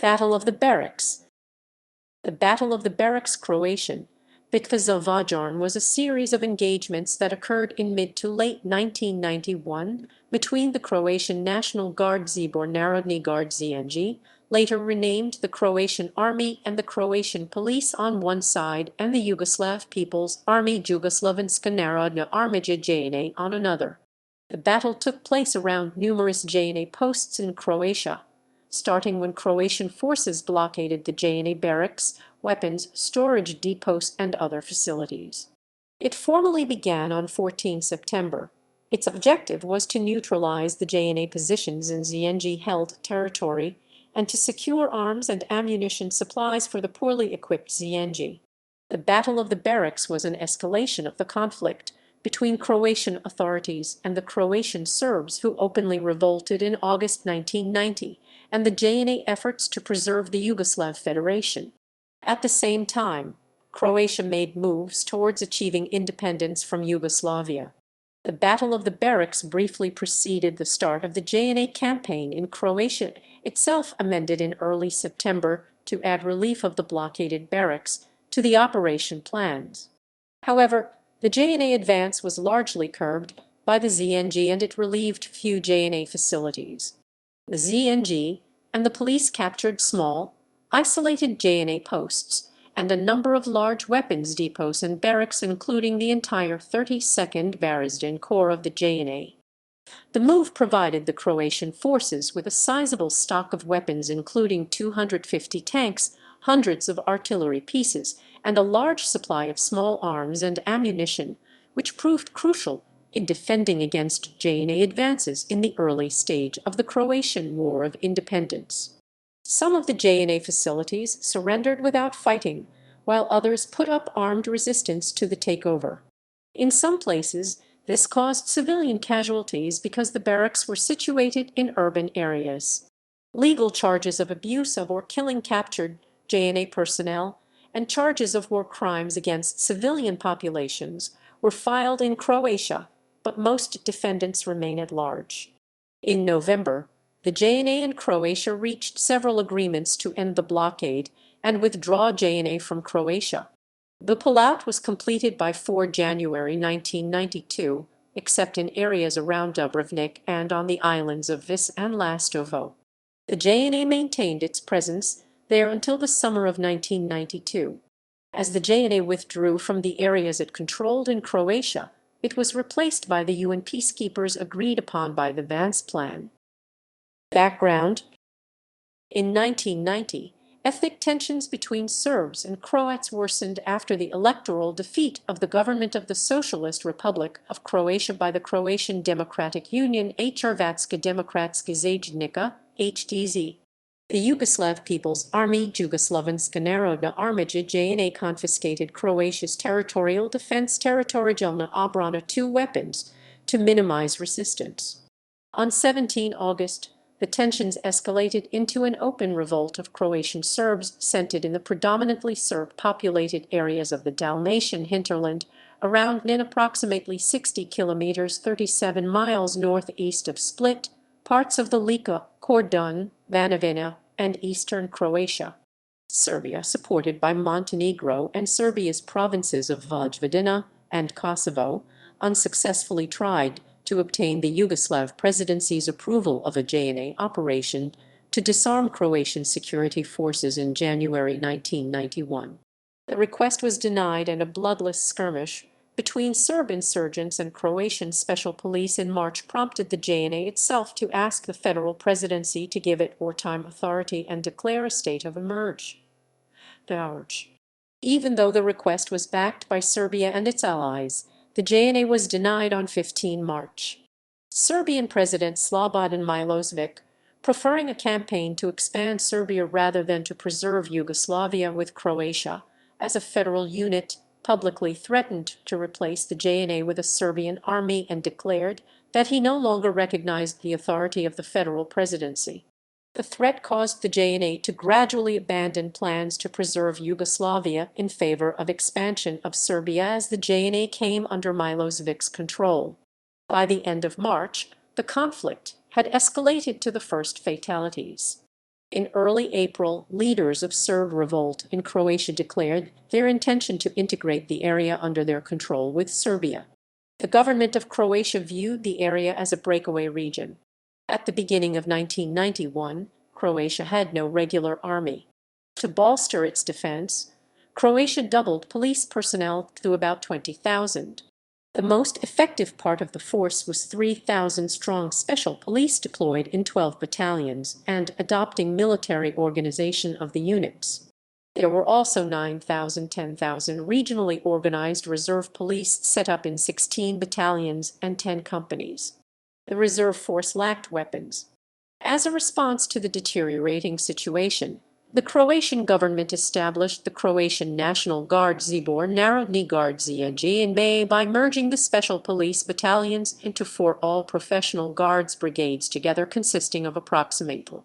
Battle of the Barracks. The Battle of the Barracks, Croatian Bitka za vojarne, was a series of engagements that occurred in mid to late 1991 between the Croatian National Guard Zbor Narodne Guard ZNG, later renamed the Croatian Army, and the Croatian Police on one side, and the Yugoslav People's Army Jugoslovenska Narodna Armija (JNA) on another. The battle took place around numerous JNA posts in Croatia, starting when Croatian forces blockaded the JNA barracks, weapons, storage depots, and other facilities. It formally began on 14 September. Its objective was to neutralize the JNA positions in ZNG-held territory and to secure arms and ammunition supplies for the poorly equipped ZNG. The Battle of the Barracks was an escalation of the conflict between Croatian authorities and the Croatian Serbs, who openly revolted in August 1990, and the JNA efforts to preserve the Yugoslav Federation. At the same time, Croatia made moves towards achieving independence from Yugoslavia. The Battle of the Barracks briefly preceded the start of the JNA campaign in Croatia, itself amended in early September to add relief of the blockaded barracks to the operation plans. However, the JNA advance was largely curbed by the ZNG, and it relieved few JNA facilities. The ZNG and the police captured small, isolated JNA posts and a number of large weapons depots and barracks, including the entire 32nd Varaždin Corps of the JNA. The move provided the Croatian forces with a sizable stock of weapons, including 250 tanks, hundreds of artillery pieces, and a large supply of small arms and ammunition, which proved crucial in defending against JNA advances in the early stage of the Croatian War of Independence. Some of the JNA facilities surrendered without fighting, while others put up armed resistance to the takeover. In some places, this caused civilian casualties because the barracks were situated in urban areas. Legal charges of abuse of or killing captured JNA personnel and charges of war crimes against civilian populations were filed in Croatia, but most defendants remain at large. In November, the JNA and Croatia reached several agreements to end the blockade and withdraw JNA from Croatia. The pullout was completed by 4 January 1992, except in areas around Dubrovnik and on the islands of Vis and Lastovo. The JNA maintained its presence there until the summer of 1992. As the JNA withdrew from the areas it controlled in Croatia, it was replaced by the UN peacekeepers agreed upon by the Vance Plan. Background: in 1990, ethnic tensions between Serbs and Croats worsened after the electoral defeat of the government of the Socialist Republic of Croatia by the Croatian Democratic Union Hrvatska Demokratska Zajednica (HDZ). The Yugoslav People's Army Jugoslovenska Narodna Armija (JNA) confiscated Croatia's territorial defense Teritorijalna obrana 2 weapons to minimize resistance. On 17 August, the tensions escalated into an open revolt of Croatian Serbs centered in the predominantly Serb-populated areas of the Dalmatian hinterland around Nin, approximately 60 kilometers (37 miles) northeast of Split, parts of the Lika, Kordun, Banovina, and eastern Croatia. Serbia, supported by Montenegro and Serbia's provinces of Vojvodina and Kosovo, unsuccessfully tried to obtain the Yugoslav presidency's approval of a JNA operation to disarm Croatian security forces in January 1991. The request was denied, and a bloodless skirmish between Serb insurgents and Croatian special police in March prompted the JNA itself to ask the federal presidency to give it wartime authority and declare a state of emergency. Even though the request was backed by Serbia and its allies, the JNA was denied on 15 March. Serbian President Slobodan Milosevic, preferring a campaign to expand Serbia rather than to preserve Yugoslavia with Croatia as a federal unit, publicly threatened to replace the JNA with a Serbian army and declared that he no longer recognized the authority of the federal presidency. The threat caused the JNA to gradually abandon plans to preserve Yugoslavia in favor of expansion of Serbia as the JNA came under Milosevic's control. By the end of March, the conflict had escalated to the first fatalities. In early April, leaders of Serb revolt in Croatia declared their intention to integrate the area under their control with Serbia. The government of Croatia viewed the area as a breakaway region. At the beginning of 1991, Croatia had no regular army. To bolster its defense, Croatia doubled police personnel to about 20,000. The most effective part of the force was 3,000-strong special police deployed in 12 battalions and adopting military organization of the units. There were also 10,000 regionally organized reserve police set up in 16 battalions and 10 companies. The reserve force lacked weapons. As a response to the deteriorating situation, the Croatian government established the Croatian National Guard Zbor Narodne Guard ZNG in May by merging the special police battalions into 4 all-professional guards brigades together consisting of approximately.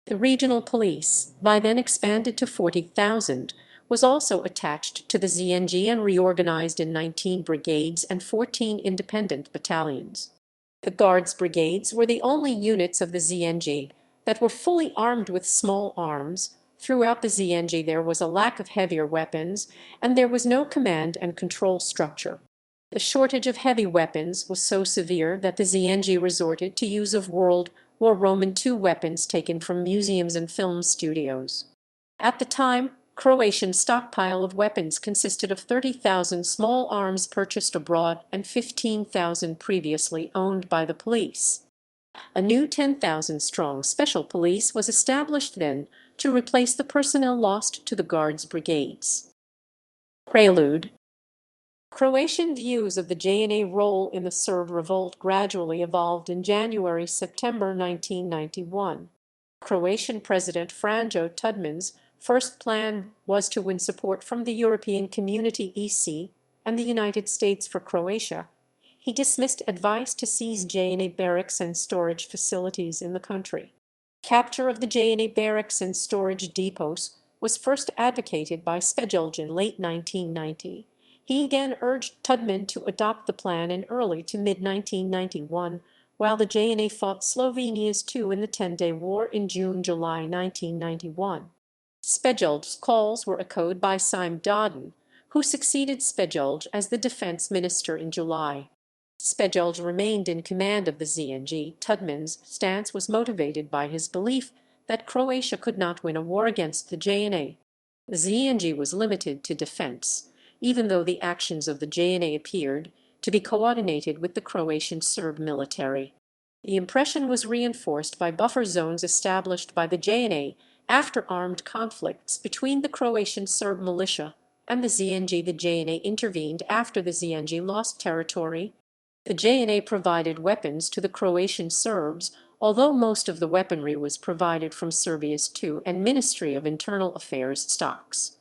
The regional police, by then expanded to 40,000, was also attached to the ZNG and reorganized in 19 brigades and 14 independent battalions. The Guards brigades were the only units of the ZNG that were fully armed with small arms. Throughout the ZNG there was a lack of heavier weapons, and there was no command and control structure. The shortage of heavy weapons was so severe that the ZNG resorted to use of World War II weapons taken from museums and film studios. At the time, Croatian stockpile of weapons consisted of 30,000 small arms purchased abroad and 15,000 previously owned by the police. A new 10,000-strong special police was established then to replace the personnel lost to the Guards brigades. Prelude. Croatian views of the JNA role in the Serb revolt gradually evolved in January-September 1991. Croatian President Franjo Tudman's first plan was to win support from the European Community (EC) and the United States for Croatia. He dismissed advice to seize JNA barracks and storage facilities in the country. Capture of the JNA barracks and storage depots was first advocated by Šešelj in late 1990. He again urged Tudman to adopt the plan in early to mid-1991, while the JNA fought Slovenia's II in the 10-day war in June-July 1991. Šešelj's calls were echoed by Šime Dodon, who succeeded Šešelj as the defense minister in July. Šešelj remained in command of the ZNG. Tudman's stance was motivated by his belief that Croatia could not win a war against the JNA. The ZNG was limited to defense, even though the actions of the JNA appeared to be coordinated with the Croatian Serb military. The impression was reinforced by buffer zones established by the JNA after armed conflicts between the Croatian Serb militia and the ZNG. The JNA intervened after the ZNG lost territory. The JNA provided weapons to the Croatian Serbs, although most of the weaponry was provided from Serbia's II and Ministry of Internal Affairs stocks.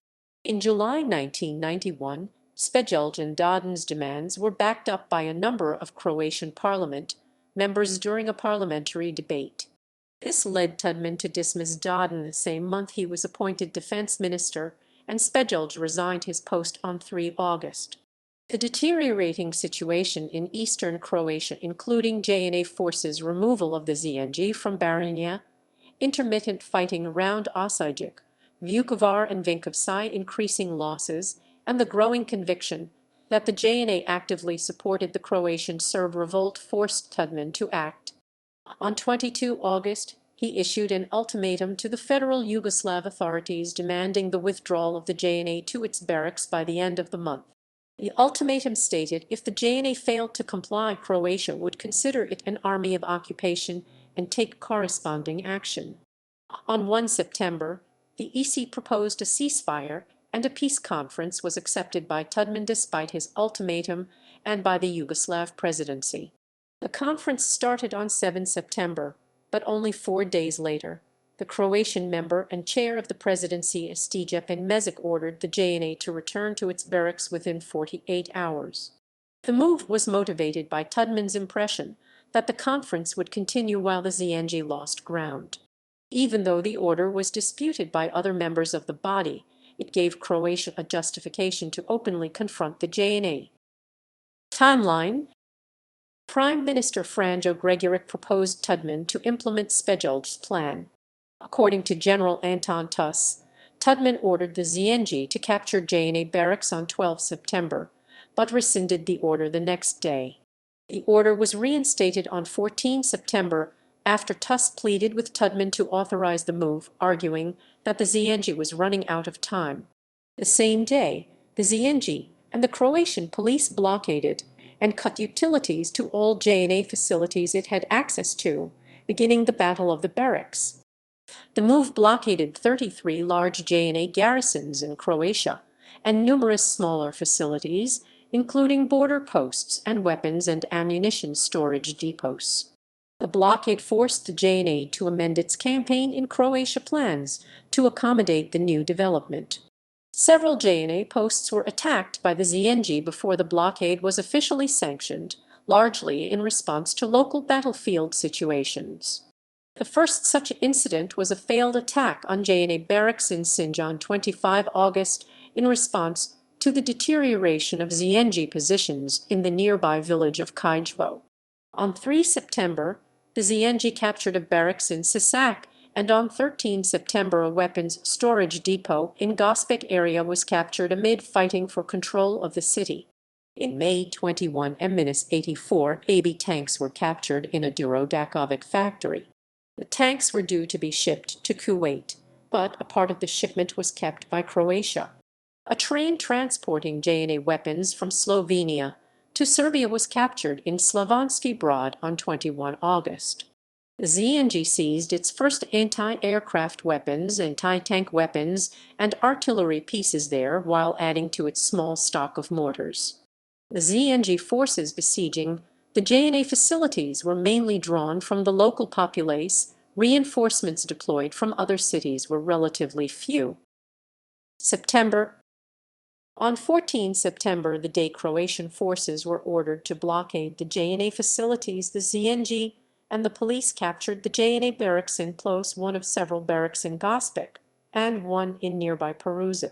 In July 1991, Šešelj and Dodon's demands were backed up by a number of Croatian parliament members during a parliamentary debate. This led Tudman to dismiss Dodon the same month he was appointed defense minister, and Šešelj resigned his post on 3 August. The deteriorating situation in eastern Croatia, including JNA forces' removal of the ZNG from Baranja, intermittent fighting around Osijek, Vukovar and Vinkovci, increasing losses, and the growing conviction that the JNA actively supported the Croatian Serb revolt forced Tudman to act. On 22 August, he issued an ultimatum to the federal Yugoslav authorities demanding the withdrawal of the JNA to its barracks by the end of the month. The ultimatum stated if the JNA failed to comply, Croatia would consider it an army of occupation and take corresponding action. On 1 September, the EC proposed a ceasefire, and a peace conference was accepted by Tudman despite his ultimatum and by the Yugoslav presidency. The conference started on 7 September, but only 4 days later, the Croatian member and chair of the presidency Stjepan Mesić ordered the JNA to return to its barracks within 48 hours. The move was motivated by Tudman's impression that the conference would continue while the ZNG lost ground. Even though the order was disputed by other members of the body, it gave Croatia a justification to openly confront the JNA. Timeline. Prime Minister Franjo Gregurić proposed Tudman to implement Šešelj's plan. According to General Anton Tudman ordered the ZNG to capture JNA Barracks on 12 September, but rescinded the order the next day. The order was reinstated on 14 September after Tusk pleaded with Tudman to authorize the move, arguing that the ZNG was running out of time. The same day, the ZNG and the Croatian police blockaded and cut utilities to all JNA facilities it had access to, beginning the Battle of the Barracks. The move blockaded 33 large JNA garrisons in Croatia and numerous smaller facilities, including border posts and weapons and ammunition storage depots. The blockade forced the JNA to amend its campaign in Croatia plans to accommodate the new development. Several JNA posts were attacked by the ZNG before the blockade was officially sanctioned, largely in response to local battlefield situations. The first such incident was a failed attack on JNA Barracks in Sinj on 25 August in response to the deterioration of ZNG positions in the nearby village of Kajvo. On 3 September, the ZNG captured a barracks in Sisak, and on 13 September a weapons storage depot in Gospic area was captured amid fighting for control of the city. In May 21, M-84 AB tanks were captured in a Duro-Dakovic factory. The tanks were due to be shipped to Kuwait, but a part of the shipment was kept by Croatia. A train transporting JNA weapons from Slovenia to Serbia was captured in Slavonski Brod on 21 August. The ZNG seized its first anti-aircraft weapons, anti-tank weapons, and artillery pieces there while adding to its small stock of mortars. The ZNG forces besieging the JNA facilities were mainly drawn from the local populace. Reinforcements deployed from other cities were relatively few. September. On 14 September, the day Croatian forces were ordered to blockade the JNA facilities, the ZNG and the police captured the JNA barracks in Plos, one of several barracks in Gospic, and one in nearby Peruza.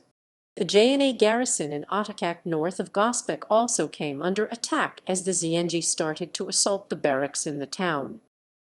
The JNA garrison in Otočak north of Gospic also came under attack as the ZNG started to assault the barracks in the town.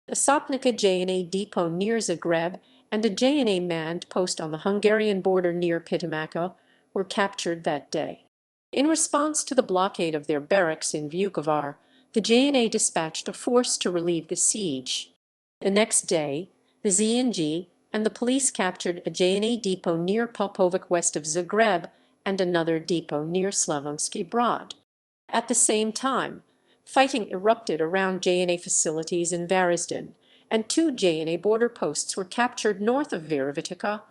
The Sopnica JNA depot near Zagreb and a JNA manned post on the Hungarian border near Pitomača were captured that day. In response to the blockade of their barracks in Vukovar, the JNA dispatched a force to relieve the siege. The next day, the ZNG and the police captured a JNA depot near Popovac west of Zagreb and another depot near Slavonski Brod. At the same time, fighting erupted around JNA facilities in Varaždin, and 2 JNA border posts were captured north of Virovitica.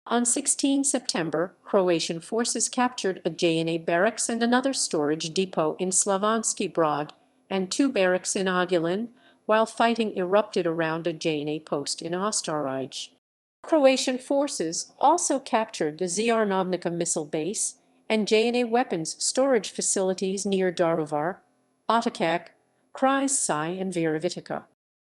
On 16 September, Croatian forces captured a JNA barracks and another storage depot in Slavonski Brod and 2 barracks in Ogulin, while fighting erupted around a JNA post in Ostarij. Croatian forces also captured the Zrnovnica missile base and JNA weapons storage facilities near Daruvar, Otočak, Kraj and Virovitica.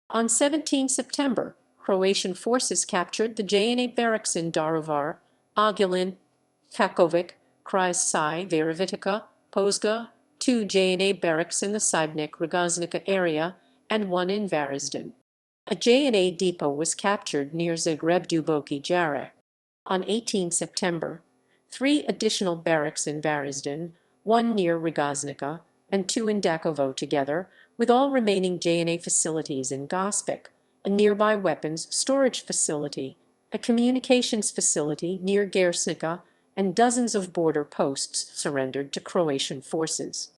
On 17 September, Croatian forces captured the JNA barracks in Daruvar, Ogulin, Kakovic, Kraj Virovitica, Pozga, 2 JNA barracks in the Sibnik-Rogoznica area, and 1 in Varaždin. A JNA depot was captured near Zagreb Duboki Jara. On 18 September, 3 additional barracks in Varaždin, 1 near Rogoznica, and 2 in Dakovo together, with all remaining JNA facilities in Gospic, a nearby weapons storage facility, a communications facility near Gersnica, and dozens of border posts surrendered to Croatian forces.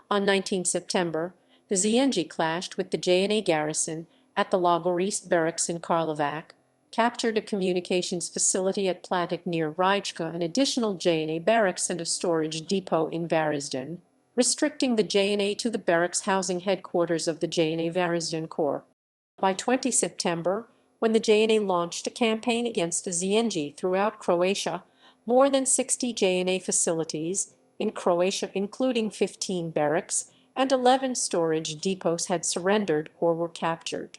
On 19 September, the ZNG clashed with the JNA garrison at the Lagorist barracks in Karlovac, captured a communications facility at Platic near Rijeka, an additional JNA barracks and a storage depot in Varaždin, restricting the JNA to the barracks housing headquarters of the JNA Varaždin Corps. By 20 September, when the JNA launched a campaign against the ZNG throughout Croatia, more than 60 JNA facilities in Croatia, including 15 barracks and 11 storage depots, had surrendered or were captured.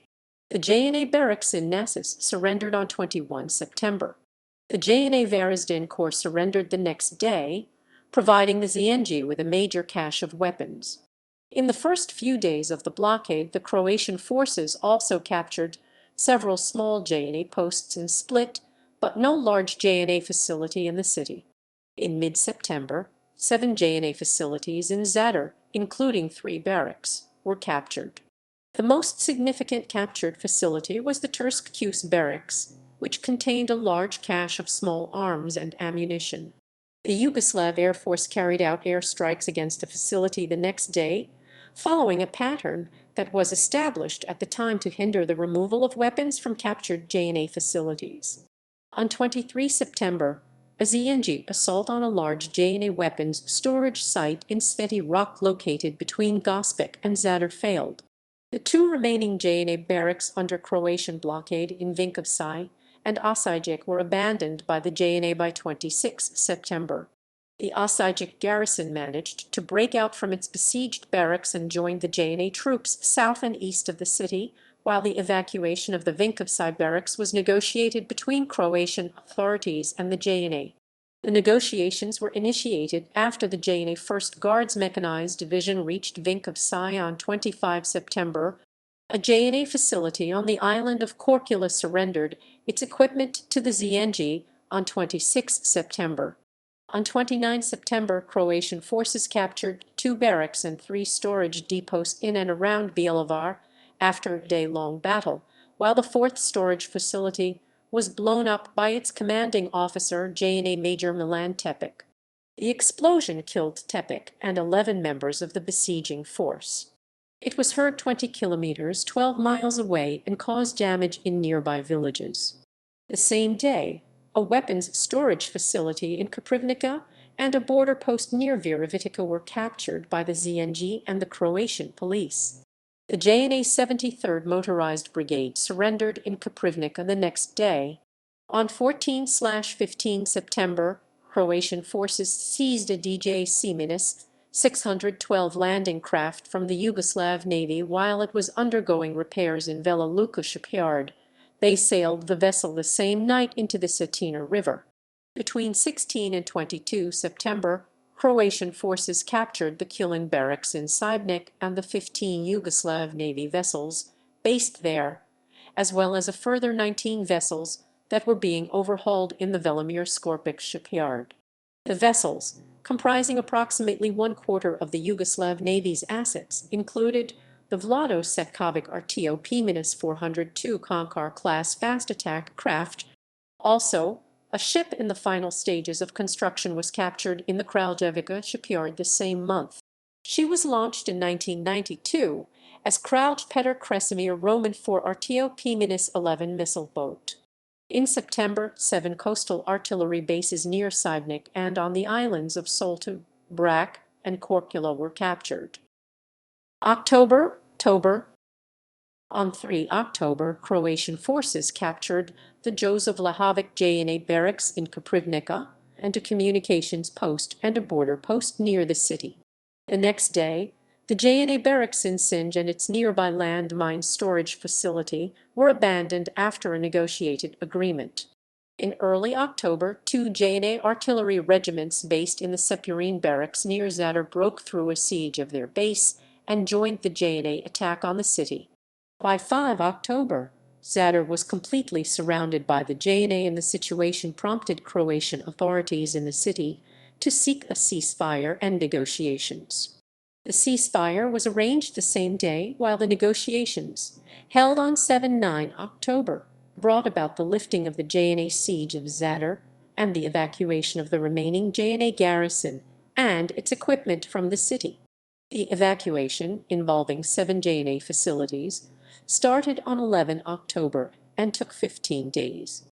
The JNA barracks in Nasis surrendered on 21 September. The JNA Varaždin Corps surrendered the next day, providing the ZNG with a major cache of weapons. In the first few days of the blockade, the Croatian forces also captured several small JNA posts in Split, but no large JNA facility in the city. In mid-September, 7 JNA facilities in Zadar, including 3 barracks, were captured. The most significant captured facility was the Tursk Barracks, which contained a large cache of small arms and ammunition. The Yugoslav Air Force carried out airstrikes against the facility the next day, following a pattern that was established at the time to hinder the removal of weapons from captured JNA facilities. On 23 September, a ZNG assault on a large JNA weapons storage site in Sveti Rock located between Gospic and Zadar failed. The 2 remaining JNA barracks under Croatian blockade in Vinkovci and Osijek were abandoned by the JNA by 26 September. The Osijek garrison managed to break out from its besieged barracks and joined the JNA troops south and east of the city, while the evacuation of the Vinkovci barracks was negotiated between Croatian authorities and the JNA. The negotiations were initiated after the JNA 1st Guards Mechanized Division reached Vinkovci on 25 September. A JNA facility on the island of Korčula surrendered its equipment to the ZNG on 26 September. On 29 September, Croatian forces captured 2 barracks and 3 storage depots in and around Bjelovar after a day-long battle, while the 4th storage facility was blown up by its commanding officer, JNA Major Milan Tepic. The explosion killed Tepic and 11 members of the besieging force. It was heard 20 kilometers, 12 miles away, and caused damage in nearby villages. The same day, a weapons storage facility in Koprivnica and a border post near Virovitica were captured by the ZNG and the Croatian police. The JNA 73rd Motorized Brigade surrendered in Koprivnica the next day. On 14/15 September, Croatian forces seized a DJ-612 landing craft from the Yugoslav Navy while it was undergoing repairs in Vela Luka shipyard. They sailed the vessel the same night into the Cetina River. Between 16 and 22 September, Croatian forces captured the Killing barracks in Sibnik and the 15 Yugoslav Navy vessels based there, as well as a further 19 vessels that were being overhauled in the Velimir Skorpic shipyard. The vessels, comprising approximately 1/4 of the Yugoslav Navy's assets, included the Vlado Setkovic RTOP-402 Konkar-class fast attack craft. Also, a ship in the final stages of construction was captured in the Kraljevica shipyard the same month. She was launched in 1992 as Kralj Petar Kresimir Roman 4 RTOP-11 missile boat. In September, 7 coastal artillery bases near Sibnik and on the islands of Soltu, Brac, and Korčula were captured. October. On 3 October, Croatian forces captured the Joseph Lahovic JNA barracks in Koprivnica and a communications post and a border post near the city. The next day, the JNA barracks in Sinj and its nearby landmine storage facility were abandoned after a negotiated agreement. In early October, 2 JNA artillery regiments based in the Sepurin barracks near Zadar broke through a siege of their base and joined the JNA attack on the city. By 5 October, Zadar was completely surrounded by the JNA, and the situation prompted Croatian authorities in the city to seek a ceasefire and negotiations. The ceasefire was arranged the same day, while the negotiations, held on 7-9 October, brought about the lifting of the JNA siege of Zadar and the evacuation of the remaining JNA garrison and its equipment from the city. The evacuation, involving 7 JNA facilities, started on 11 October and took 15 days.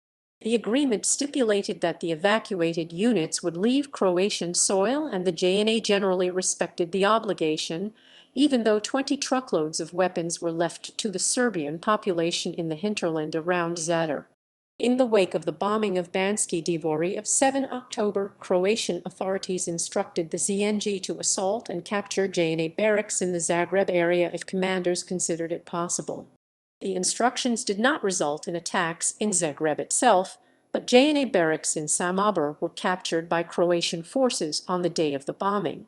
The agreement stipulated that the evacuated units would leave Croatian soil, and the JNA generally respected the obligation, even though 20 truckloads of weapons were left to the Serbian population in the hinterland around Zadar. In the wake of the bombing of Banski Dvori of 7 October, Croatian authorities instructed the ZNG to assault and capture JNA barracks in the Zagreb area if commanders considered it possible. The instructions did not result in attacks in Zagreb itself, but JNA barracks in Samobor were captured by Croatian forces on the day of the bombing.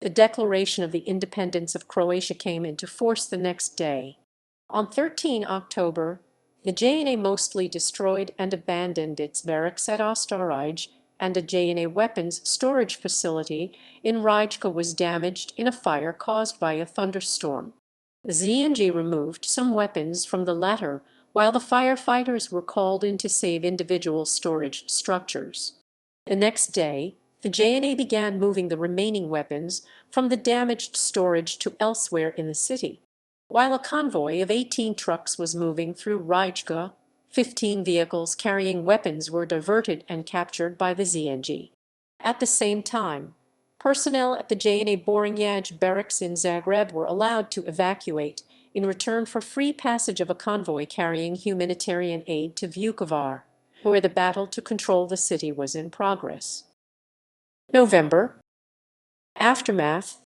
The declaration of the independence of Croatia came into force the next day. On 13 October, The JNA mostly destroyed and abandoned its barracks at Ostarije, and a JNA weapons storage facility in Rijeka was damaged in a fire caused by a thunderstorm. The ZNG removed some weapons from the latter, while the firefighters were called in to save individual storage structures. The next day, the JNA began moving the remaining weapons from the damaged storage to elsewhere in the city. While a convoy of 18 trucks was moving through Rijeka, 15 vehicles carrying weapons were diverted and captured by the ZNG. At the same time, personnel at the JNA Borinjaj barracks in Zagreb were allowed to evacuate in return for free passage of a convoy carrying humanitarian aid to Vukovar, where the battle to control the city was in progress. November. Aftermath.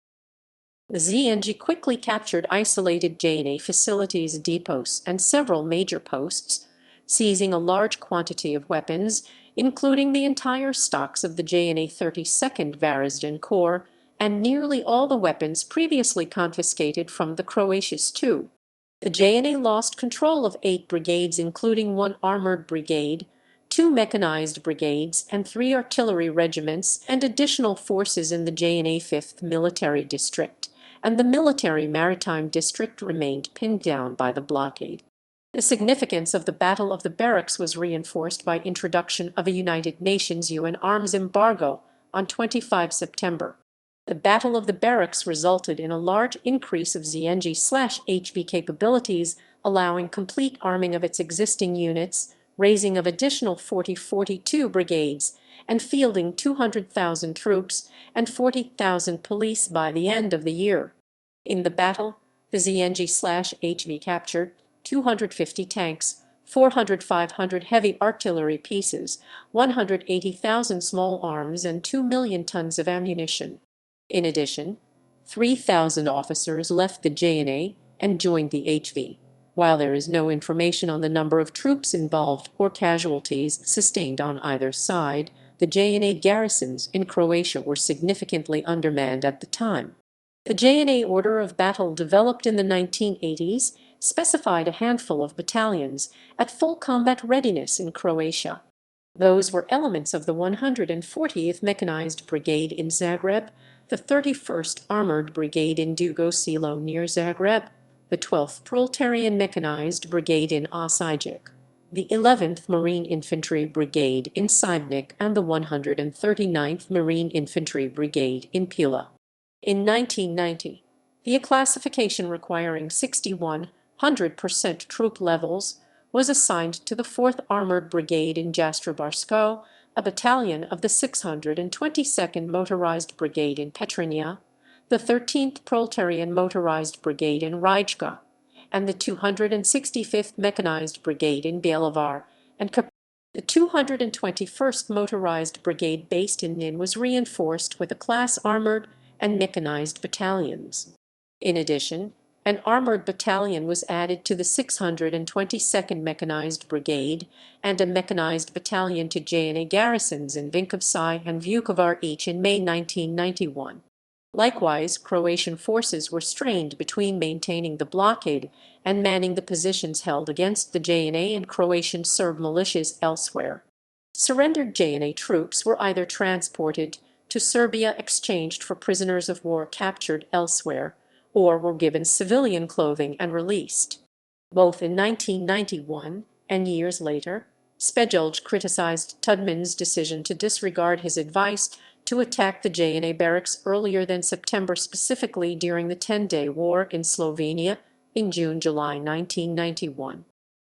The ZNG quickly captured isolated JNA facilities, depots, and several major posts, seizing a large quantity of weapons, including the entire stocks of the JNA 32nd Varaždin Corps and nearly all the weapons previously confiscated from the Croatians too. The JNA lost control of 8 brigades, including 1 armored brigade, 2 mechanized brigades, and 3 artillery regiments, and additional forces in the JNA 5th Military District, and the Military Maritime District remained pinned down by the blockade. The significance of the Battle of the Barracks was reinforced by introduction of a United Nations UN arms embargo on 25 September. The Battle of the Barracks resulted in a large increase of ZNG/HV capabilities, allowing complete arming of its existing units, raising of additional 42 brigades, and fielding 200,000 troops and 40,000 police by the end of the year. In the battle, the ZNG/HV captured 250 tanks, 500 heavy artillery pieces, 180,000 small arms, and 2 million tons of ammunition. In addition, 3,000 officers left the JNA and joined the HV. While there is no information on the number of troops involved or casualties sustained on either side, the JNA garrisons in Croatia were significantly undermanned at the time. The JNA order of battle developed in the 1980s specified a handful of battalions at full combat readiness in Croatia. Those were elements of the 140th Mechanized Brigade in Zagreb, the 31st Armored Brigade in Dugo near Zagreb, the 12th Proletarian Mechanized Brigade in Osijek, the 11th Marine Infantry Brigade in Sibnik, and the 139th Marine Infantry Brigade in Pila. In 1990, the classification requiring 6,100% troop levels was assigned to the 4th Armored Brigade in Jastrobarsko, a battalion of the 622nd Motorized Brigade in Petrinja, the 13th Proletarian Motorized Brigade in Rijeka, and the 265th Mechanized Brigade in Bjelovar and Kap. The 221st Motorized Brigade based in Nin was reinforced with a class armored and mechanized battalions. In addition, an armored battalion was added to the 622nd Mechanized Brigade and a mechanized battalion to JNA garrisons in Vinkovci and Vukovar each in May 1991. Likewise, Croatian forces were strained between maintaining the blockade and manning the positions held against the JNA and Croatian Serb militias elsewhere. Surrendered JNA troops were either transported to Serbia, exchanged for prisoners of war captured elsewhere, or were given civilian clothing and released. Both in 1991 and years later, Špegelj criticized Tudman's decision to disregard his advice to attack the JNA barracks earlier than September, specifically during the 10-day war in Slovenia in June-July 1991.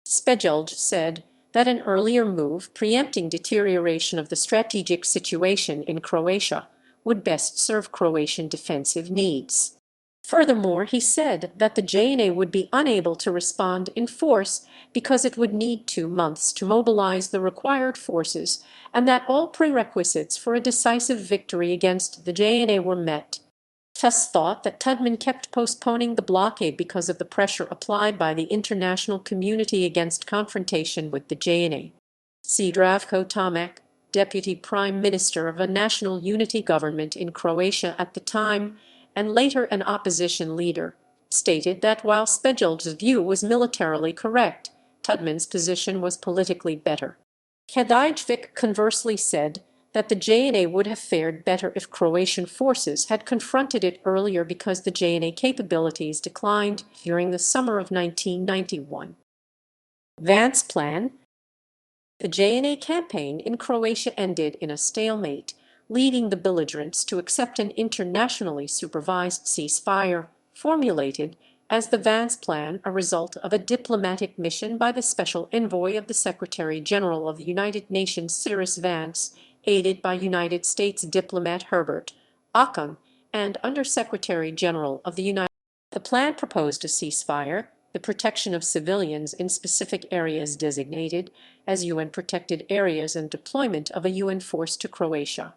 Špegelj said that an earlier move preempting deterioration of the strategic situation in Croatia would best serve Croatian defensive needs. Furthermore, he said that the JNA would be unable to respond in force because it would need 2 months to mobilize the required forces, and that all prerequisites for a decisive victory against the JNA were met. Tuss thought that Tudman kept postponing the blockade because of the pressure applied by the international community against confrontation with the JNA. Zdravko Tomak, deputy prime minister of a national unity government in Croatia at the time, and later an opposition leader, stated that while Špegelj's view was militarily correct, Tudman's position was politically better. Kadijevic conversely said that the JNA would have fared better if Croatian forces had confronted it earlier because the JNA capabilities declined during the summer of 1991. Vance plan. The JNA campaign in Croatia ended in a stalemate, leading the belligerents to accept an internationally supervised ceasefire, formulated as the Vance Plan, a result of a diplomatic mission by the special envoy of the Secretary-General of the United Nations Cyrus Vance, aided by United States diplomat Herbert Ockham and Under-Secretary-General of the United States. The plan proposed a ceasefire, the protection of civilians in specific areas designated as UN-protected areas, and deployment of a UN force to Croatia.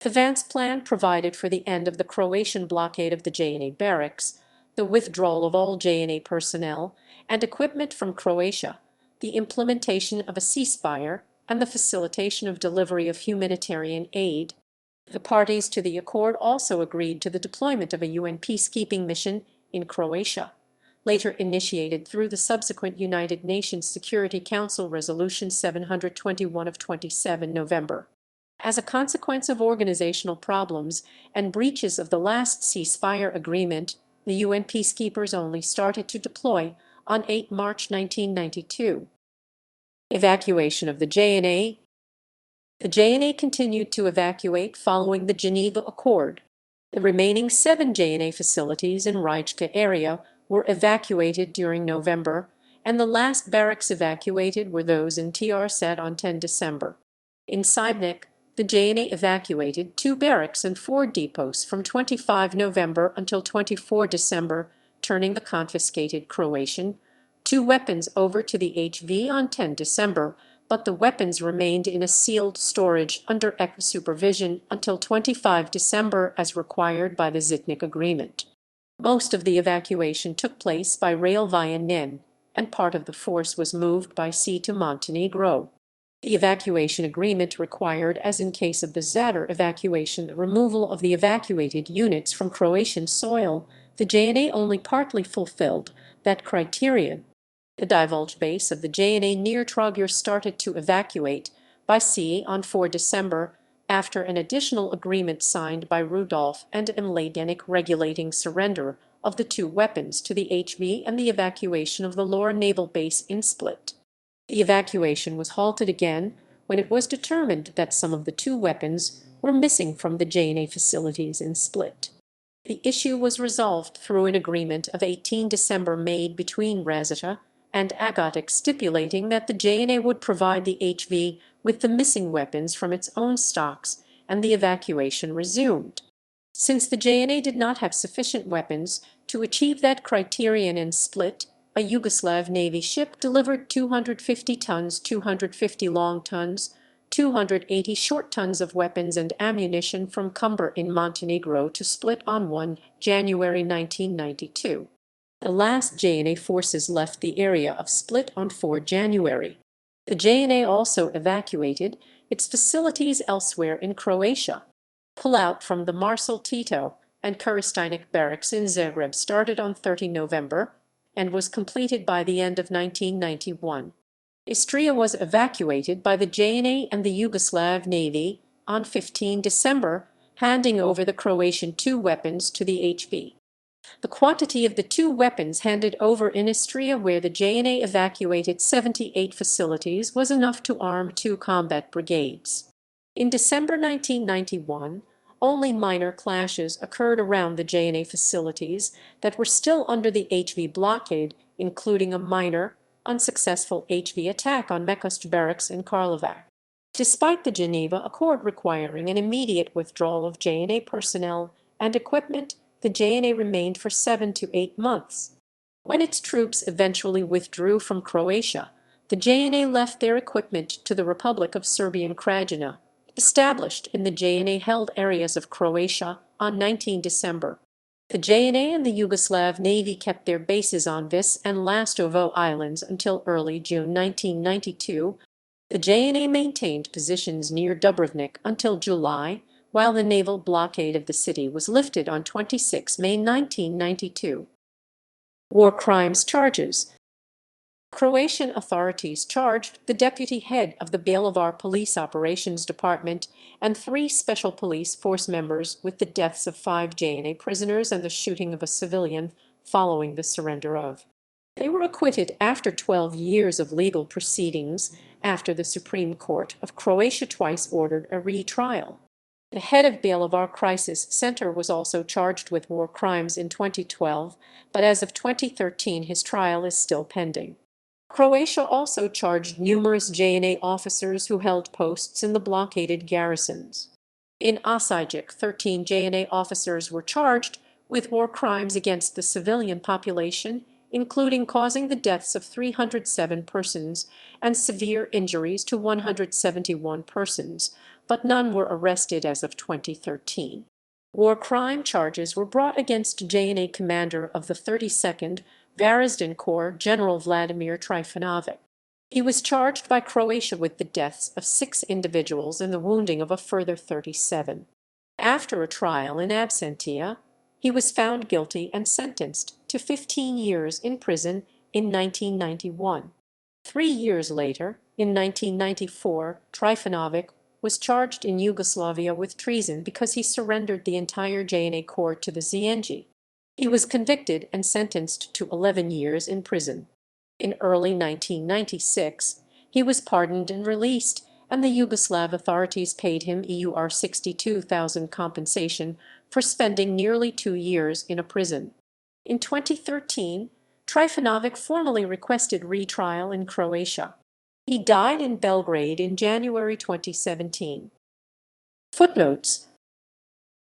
The Vance Plan provided for the end of the Croatian blockade of the JNA barracks, the withdrawal of all JNA personnel and equipment from Croatia, the implementation of a ceasefire, and the facilitation of delivery of humanitarian aid. The parties to the accord also agreed to the deployment of a UN peacekeeping mission in Croatia, later initiated through the subsequent United Nations Security Council Resolution 721 of 27 November. As a consequence of organizational problems and breaches of the last ceasefire agreement, the UN peacekeepers only started to deploy on 8 March 1992. Evacuation of the JNA. The JNA continued to evacuate following the Geneva Accord. The remaining 7 JNA facilities in Rijeka area were evacuated during November, and the last barracks evacuated were those in Trsat on 10 December. In Sibnik, the JNA evacuated 2 barracks and 4 depots from 25 November until 24 December, turning the confiscated Croatian 2 weapons over to the HV on 10 December, but the weapons remained in a sealed storage under ECHA supervision until 25 December as required by the Zitnik Agreement. Most of the evacuation took place by rail via Nin, and part of the force was moved by sea to Montenegro. The evacuation agreement required, as in case of the Zadar evacuation, the removal of the evacuated units from Croatian soil. The JNA only partly fulfilled that criterion. The divulge base of the JNA near Trogir started to evacuate by sea on 4 December, after an additional agreement signed by Rudolph and Mladenik regulating surrender of the 2 weapons to the HV and the evacuation of the Lor naval base in Split. The evacuation was halted again when it was determined that some of the 2 weapons were missing from the JNA facilities in Split. The issue was resolved through an agreement of 18 December made between Razita and Agatic, stipulating that the JNA would provide the HV with the missing weapons from its own stocks, and the evacuation resumed. Since the JNA did not have sufficient weapons to achieve that criterion in Split, a Yugoslav Navy ship delivered 250 tons, 250 long tons, 280 short tons of weapons and ammunition from Cumbr in Montenegro to Split on 1 January 1992. The last JNA forces left the area of Split on 4 January. The JNA also evacuated its facilities elsewhere in Croatia. Pullout from the Marcel Tito and Koristenik barracks in Zagreb started on 30 November and was completed by the end of 1991. Istria was evacuated by the JNA and the Yugoslav Navy on 15 December, handing over the Croatian 2 weapons to the HV. The quantity of the 2 weapons handed over in Istria, where the JNA evacuated 78 facilities, was enough to arm 2 combat brigades. In December 1991, only minor clashes occurred around the JNA facilities that were still under the HV blockade, including a minor, unsuccessful HV attack on Mekost barracks in Karlovac. Despite the Geneva Accord requiring an immediate withdrawal of JNA personnel and equipment, the JNA remained for 7 to 8 months. When its troops eventually withdrew from Croatia, the JNA left their equipment to the Republic of Serbian Krajina, established in the ZNG-held areas of Croatia, on 19 December. The JNA and the Yugoslav Navy kept their bases on Vis and Lastovo Islands until early June 1992. The JNA maintained positions near Dubrovnik until July, while the naval blockade of the city was lifted on 26 May 1992. War crimes charges. Croatian authorities charged the deputy head of the Bjelovar Police Operations Department and 3 special police force members with the deaths of 5 JNA prisoners and the shooting of a civilian following the surrender of. They were acquitted after 12 years of legal proceedings, after the Supreme Court of Croatia twice ordered a retrial. The head of Bjelovar Crisis Center was also charged with war crimes in 2012, but as of 2013 his trial is still pending. Croatia also charged numerous JNA officers who held posts in the blockaded garrisons. In Osijek, 13 JNA officers were charged with war crimes against the civilian population, including causing the deaths of 307 persons and severe injuries to 171 persons, but none were arrested as of 2013. War crime charges were brought against JNA commander of the 32nd Varaždin Corps, General Vladimir Trifunovic. He was charged by Croatia with the deaths of 6 individuals and the wounding of a further 37. After a trial in absentia, he was found guilty and sentenced to 15 years in prison in 1991. 3 years later, in 1994, Trifunovic was charged in Yugoslavia with treason because he surrendered the entire JNA Corps to the ZNG. He was convicted and sentenced to 11 years in prison. In early 1996, he was pardoned and released, and the Yugoslav authorities paid him EUR 62,000 compensation for spending nearly 2 years in a prison. In 2013, Trifunovic formally requested retrial in Croatia. He died in Belgrade in January 2017. Footnotes: